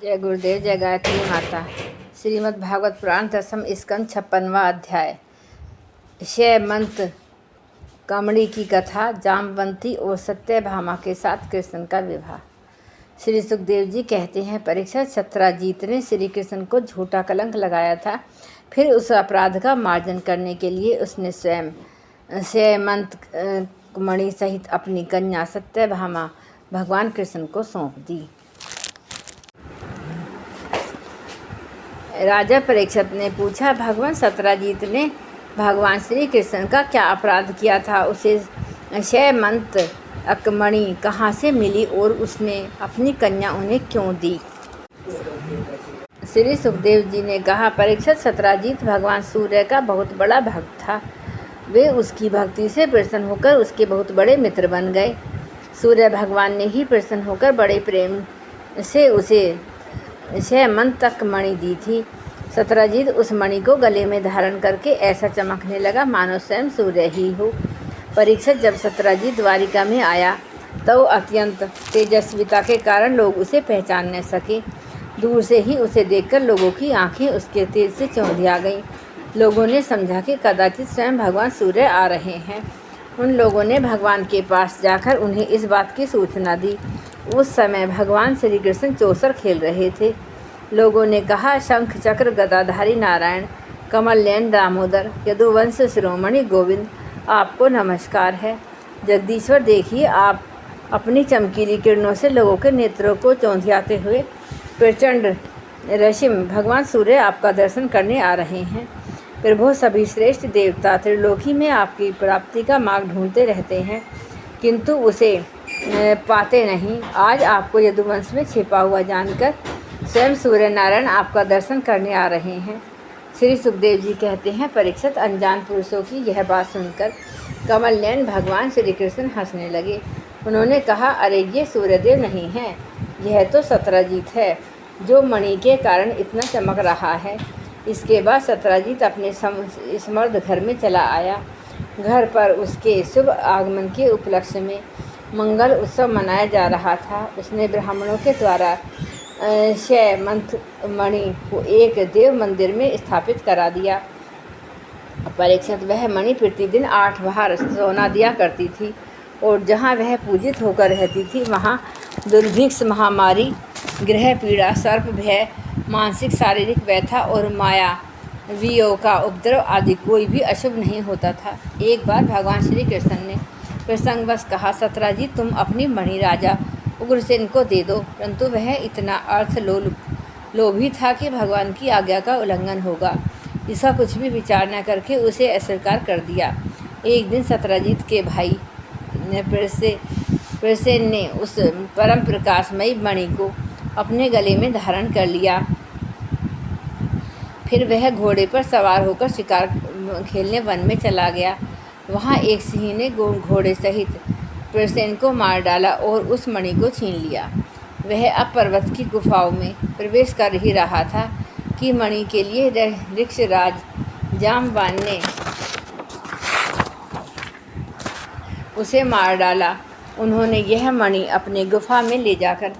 जय गुरुदेव, जय गायत्री माता। श्रीमद् भागवत पुराण 10वीं स्कंद 56वां अध्याय। शैमंत कमणी की कथा। जामवंती और सत्यभामा के साथ कृष्ण का विवाह। श्री सुखदेव जी कहते हैं, परीक्षित सत्यजीत ने श्री कृष्ण को झूठा कलंक लगाया था। फिर उस अपराध का मार्जन करने के लिए उसने स्वयं शैमंत मणि सहित अपनी कन्या सत्यभामा भगवान कृष्ण को सौंप दी। राजा परीक्षित ने पूछा, भगवान सत्यजीत ने भगवान श्री कृष्ण का क्या अपराध किया था? उसे शैमंत अकमणि कहाँ से मिली और उसने अपनी कन्या उन्हें क्यों दी? श्री सुखदेव जी ने कहा, परीक्षित सत्यजीत भगवान सूर्य का बहुत बड़ा भक्त था। वे उसकी भक्ति से प्रसन्न होकर उसके बहुत बड़े मित्र बन गए। सूर्य भगवान ने ही प्रसन्न होकर बड़े प्रेम से उसे शैमंत मणि दी थी। सत्यजीत उस मणि को गले में धारण करके ऐसा चमकने लगा मानो स्वयं सूर्य ही हो। परीक्षित जब सत्यजीत द्वारिका में आया तो अत्यंत तेजस्विता के कारण लोग उसे पहचान न सके। दूर से ही उसे देखकर लोगों की आंखें उसके तेज से चौंधिया गईं। लोगों ने समझा कि कदाचित स्वयं भगवान सूर्य आ रहे हैं। उन लोगों ने भगवान के पास जाकर उन्हें इस बात की सूचना दी। उस समय भगवान श्री कृष्ण चौसर खेल रहे थे। लोगों ने कहा, शंख चक्र गदाधारी नारायण, कमल नयन दामोदर, यदुवंश शिरोमणि गोविंद, आपको नमस्कार है। जगदीश्वर, देखिए, आप अपनी चमकीली किरणों से लोगों के नेत्रों को चौंधियाते हुए प्रचंड रश्मि भगवान सूर्य आपका दर्शन करने आ रहे हैं। प्रभु, सभी श्रेष्ठ देवता त्रिलोकी में आपकी प्राप्ति का मार्ग ढूंढते रहते हैं, किंतु उसे पाते नहीं। आज आपको यदुवंश में छिपा हुआ जानकर स्वयं सूर्य नारायण आपका दर्शन करने आ रहे हैं। श्री सुखदेव जी कहते हैं, परीक्षित अनजान पुरुषों की यह बात सुनकर कमल नयन भगवान श्री कृष्ण हंसने लगे। उन्होंने कहा, अरे ये सूर्यदेव नहीं है, यह तो सत्यजीत है जो मणि के कारण इतना चमक रहा है। इसके बाद सत्यजीत अपने समर्थ घर में चला आया। घर पर उसके शुभ आगमन के उपलक्ष्य में मंगल उत्सव मनाया जा रहा था। उसने ब्राह्मणों के द्वारा शैमंत मणि को एक देव मंदिर में स्थापित करा दिया। परीक्षित, वह मणि प्रतिदिन 8 बार सोना दिया करती थी और जहाँ वह पूजित होकर रहती थी वहाँ दुर्भिक्ष, महामारी, गृह पीड़ा, सर्प भय, मानसिक शारीरिक व्यथा और माया वियोग का उपद्रव आदि कोई भी अशुभ नहीं होता था। एक बार भगवान श्री कृष्ण ने प्रसंगवश कहा, सत्यजीत, तुम अपनी मणि राजा उग्रसेन को दे दो। परंतु वह इतना लोभी था कि भगवान की आज्ञा का उल्लंघन होगा, इसका कुछ भी विचार न करके उसे अस्वीकार कर दिया। एक दिन सत्यजीत के भाई प्रसेन ने उस परम प्रकाशमयी मणि को अपने गले में धारण कर लिया। फिर वह घोड़े पर सवार होकर शिकार खेलने वन में चला गया। वहाँ एक सिंह ने घोड़े सहित प्रसेन को मार डाला और उस मणि को छीन लिया। वह अब पर्वत की गुफाओं में प्रवेश कर ही रहा था कि मणि के लिए ऋक्षराज जामवान ने उसे मार डाला। उन्होंने यह मणि अपने गुफा में ले जाकर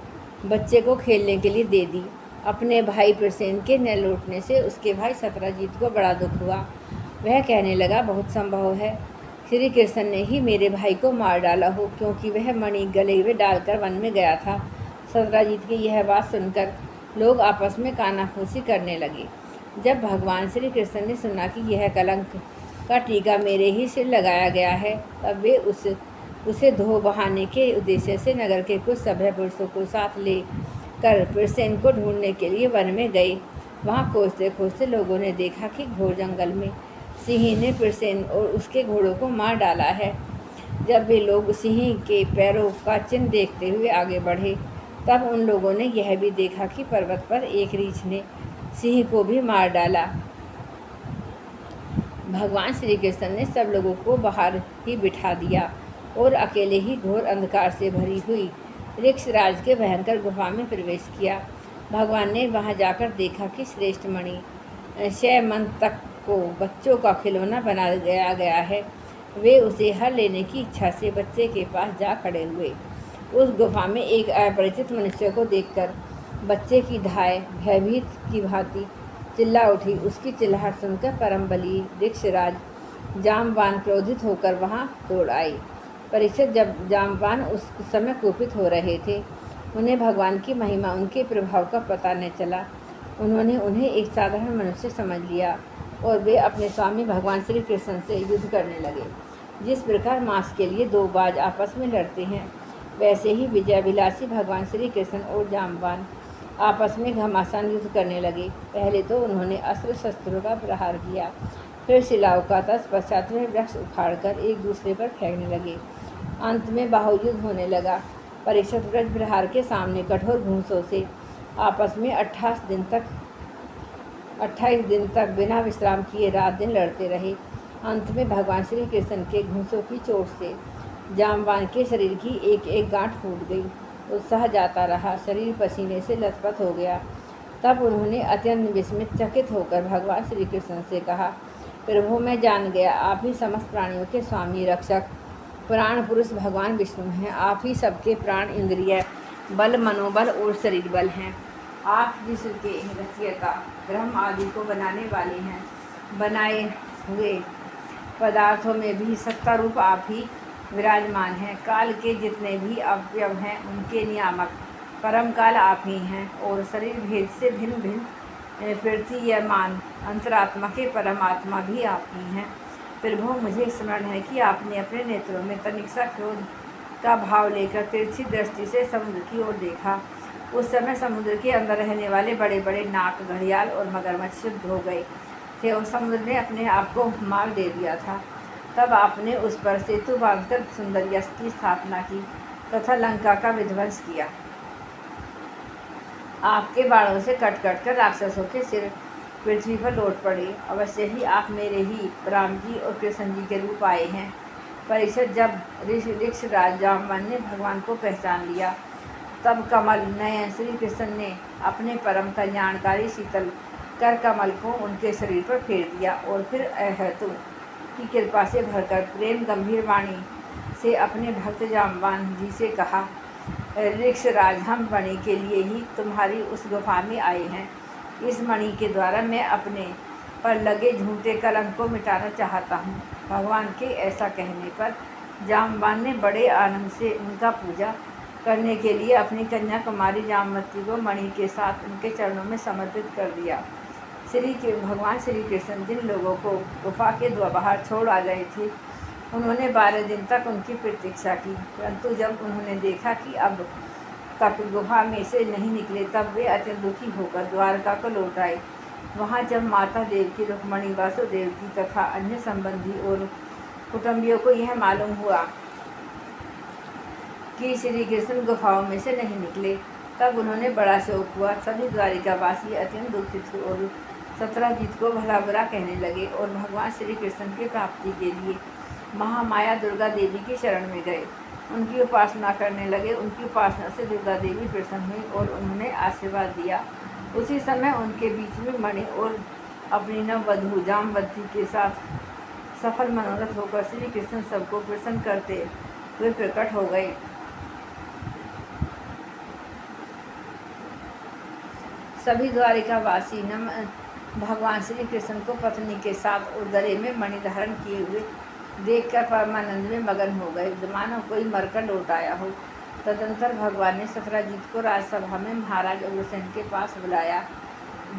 बच्चे को खेलने के लिए दे दी। अपने भाई प्रसेन के न लौटने से उसके भाई सत्यजीत को बड़ा दुख हुआ। वह कहने लगा, बहुत संभव है श्री कृष्ण ने ही मेरे भाई को मार डाला हो, क्योंकि वह मणि गले में डालकर वन में गया था। सत्यजीत की यह बात सुनकर लोग आपस में कानाफूसी करने लगे। जब भगवान श्री कृष्ण ने सुना कि यह कलंक का टीका मेरे ही सिर लगाया गया है, तब वे उसे धो बहाने के उद्देश्य से नगर के कुछ सभ्य पुरुषों को साथ ले कर प्रसेन को ढूंढने के लिए वन में गए। वहाँ खोजते खोजते लोगों ने देखा कि घोर जंगल में सिंह ने प्रसेन और उसके घोड़ों को मार डाला है। जब वे लोग सिंह के पैरों का चिन्ह देखते हुए आगे बढ़े, तब उन लोगों ने यह भी देखा कि पर्वत पर एक रीछ ने सिंह को भी मार डाला। भगवान श्री कृष्ण ने सब लोगों को बाहर ही बिठा दिया और अकेले ही घोर अंधकार से भरी हुई ऋक्षराज के भयंकर गुफा में प्रवेश किया। भगवान ने वहां जाकर देखा कि श्रेष्ठ मणि शैमंतक को बच्चों का खिलौना बना गया है। वे उसे हर लेने की इच्छा से बच्चे के पास जा खड़े हुए। उस गुफा में एक अपरिचित मनुष्य को देखकर बच्चे की धाय भयभीत की भांति चिल्ला उठी। उसकी चिल्लाहट सुनकर परम बली वृक्षराज जामवान क्रोधित होकर वहाँ दौड़ आई। परीक्षित जब जामवान उस समय कुपित हो रहे थे, उन्हें भगवान की महिमा, उनके प्रभाव का पता न चला। उन्होंने उन्हें एक साधारण मनुष्य समझ लिया और वे अपने स्वामी भगवान श्री कृष्ण से युद्ध करने लगे। जिस प्रकार मांस के लिए दो बाज आपस में लड़ते हैं, वैसे ही विजयाभिलाषी भगवान श्री कृष्ण और जामवान आपस में घमासान युद्ध करने लगे। पहले तो उन्होंने अस्त्र शस्त्रों का प्रहार किया, फिर शिलाओं का, तत्पश्चात वे वृक्ष उखाड़कर एक दूसरे पर फेंकने लगे। अंत में बाहुयुद्ध होने लगा। परीक्षित वृक्ष प्रहार के सामने कठोर घूंसों से आपस में 28 दिन तक बिना विश्राम किए रात दिन लड़ते रहे। अंत में भगवान श्री कृष्ण के घूंसों की चोट से जामवान के शरीर की एक एक गांठ फूट गई। उत्साह जाता रहा, शरीर पसीने से लथपथ हो गया। तब उन्होंने अत्यंत विस्मित चकित होकर भगवान श्री कृष्ण से कहा, प्रभु, मैं जान गया, आप ही समस्त प्राणियों के स्वामी, रक्षक, पुराण पुरुष भगवान विष्णु हैं। आप ही सबके प्राण, इंद्रिय बल, मनोबल और शरीर बल हैं। आप विश्व के रचयिता, ब्रह्म आदि को बनाने वाले हैं। बनाए हुए पदार्थों में भी सत्ता रूप आप ही विराजमान हैं। काल के जितने भी अवयव हैं, उनके नियामक परम काल आप ही हैं और शरीर भेद से भिन्न भिन्न प्रतीयमान अंतरात्मा के परमात्मा भी आप ही हैं। प्रभु, मुझे स्मरण है कि आपने अपने नेत्रों में तनिक सा क्रोध का भाव लेकर तिरछी दृष्टि से समुद्र की ओर देखा। उस समय समुद्र के अंदर रहने वाले बड़े बड़े नाग, घड़ियाल और मगरमच्छ शुद्ध हो गए थे और समुद्र ने अपने आप को मार दे दिया था। तब आपने उस पर सेतु बांधकर सुंदर यश की स्थापना की तथा लंका का विध्वंस किया। आपके बाणों से कट कट कर राक्षसों के सिर पृथ्वी पर लौट पड़े। अवश्य ही आप मेरे ही राम जी और कृष्ण जी के रूप आए हैं। परीक्षित, जब ऋक्षराज जामवान ने भगवान को पहचान लिया, तब कमल नयन श्री कृष्ण ने अपने परम कल्याणकारी शीतल कर कमल को उनके शरीर पर फेर दिया और फिर अहेतु की कृपा से भरकर प्रेम गंभीर वाणी से अपने भक्त जामवान जी से कहा, ऋक्षराज, हम मणि के लिए ही तुम्हारी उस गुफा में आए हैं। इस मणि के द्वारा मैं अपने पर लगे झूठे कलंक को मिटाना चाहता हूँ। भगवान के ऐसा कहने पर जामवान ने बड़े आनंद से उनका पूजा करने के लिए अपनी कन्या कुमारी जामवती को मणि के साथ उनके चरणों में समर्पित कर दिया। भगवान श्री कृष्ण जिन लोगों को गुफा के बाहर छोड़ आ गए थे, उन्होंने 12 दिन तक उनकी प्रतीक्षा की, परंतु जब उन्होंने देखा कि अब तक गुफा में से नहीं निकले, तब वे अत्यंत दुखी होकर द्वारका को लौट आए। वहाँ जब माता देवकी, रुक्मणी, वासुदेव की तथा अन्य संबंधी और कुटुंबियों को यह मालूम हुआ कि श्री कृष्ण गुफाओं में से नहीं निकले, तब उन्होंने बड़ा शोक हुआ। सभी द्वारिकावासी अत्यंत दुखित हुए और सत्राजीत को भला बुरा कहने लगे और भगवान श्री कृष्ण की प्राप्ति के लिए महामाया दुर्गा देवी की शरण में गए। उनकी उपासना करने लगे। उनकी उपासना से दुर्गा देवी प्रसन्न हुई और उन्होंने आशीर्वाद दिया। उसी समय उनके बीच में मणि और अपनी नववधू जामवती के साथ सफल मनोरथ होकर श्री कृष्ण सबको प्रसन्न करते हुए प्रकट हो गए। सभी द्वारिकावासी भगवान श्री कृष्ण को पत्नी के साथ और गले में मणि धारण किए हुए देखकर परमानंद में मगन हो गए, मानो कोई मरकर लौट आया हो। तदंतर भगवान ने सत्राजीत को राजसभा में महाराज उग्रसेन के पास बुलाया।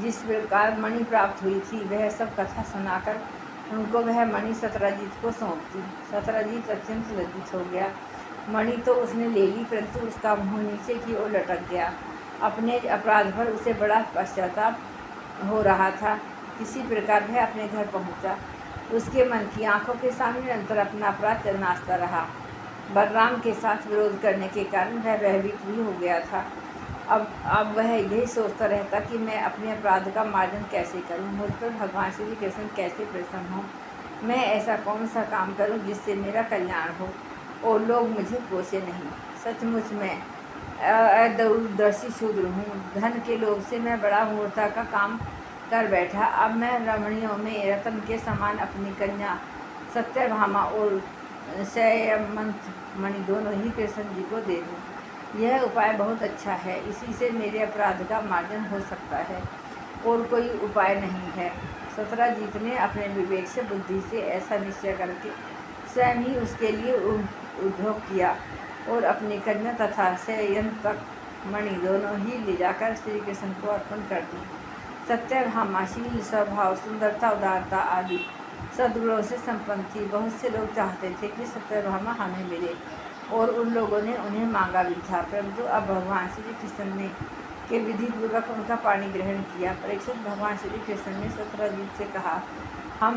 जिस प्रकार मणि प्राप्त हुई थी, वह सब कथा सुनाकर उनको वह मणि सत्राजीत को सौंप दी। सत्राजीत अत्यंत लज्जित हो गया। मणि तो उसने ले ली, परंतु उसका मुँह नीचे की ओर लटक गया। अपने अपराध पर उसे बड़ा पश्चाताप हो रहा था। किसी प्रकार वह अपने घर पहुंचा। उसके मन की आंखों के सामने निरंतर अपना अपराध नाचता रहा। बलराम के साथ विरोध करने के कारण वह भयभीत भी हो गया था। अब वह यही सोचता रहता कि मैं अपने अपराध का मार्जन कैसे करूं, मुझ पर भगवान श्री कृष्ण कैसे प्रसन्न हों, मैं ऐसा कौन सा काम करूं जिससे मेरा कल्याण हो और लोग मुझे कोसे नहीं। सचमुच मैं अदूरदर्शी शूद्र हूँ। धन के लोभ से मैं बड़ा मूर्खता का काम कर बैठा। अब मैं रमणियों में रतन के समान अपनी कन्या सत्यभामा और शयमंत मणि दोनों ही कृष्ण जी को दे दूँ। यह उपाय बहुत अच्छा है, इसी से मेरे अपराध का मार्जन हो सकता है, और कोई उपाय नहीं है। सत्यजीत ने अपने विवेक से बुद्धि से ऐसा निश्चय करके स्वयं ही उसके लिए उद्योग किया और अपनी कन्या तथा शयनतक मणि दोनों ही ले जाकर श्री कृष्ण को अर्पण कर दी। सत्यभामाशील स्वभाव, सुंदरता, उदारता आदि सद्गुणों से संपन्न थी। बहुत से लोग चाहते थे कि सत्यभामा हमें मिले और उन लोगों ने उन्हें मांगा भी था, परंतु अब भगवान श्री कृष्ण ने के विधि पूर्वक उनका पाणी ग्रहण किया। परीक्षित, भगवान श्री कृष्ण ने सत्यजीत से कहा, हम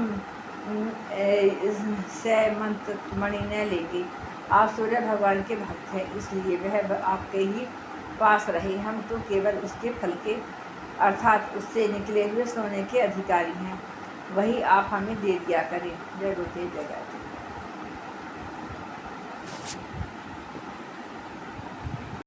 शयनतक मणि न लेंगे। आप सूर्य भगवान के भक्त हैं, इसलिए वह आपके ही पास रहे। हम तो केवल उसके फल के अर्थात उससे निकले हुए सोने के अधिकारी हैं, वही आप हमें दे दिया करें। जय गुरुदेव, जय गायत्री।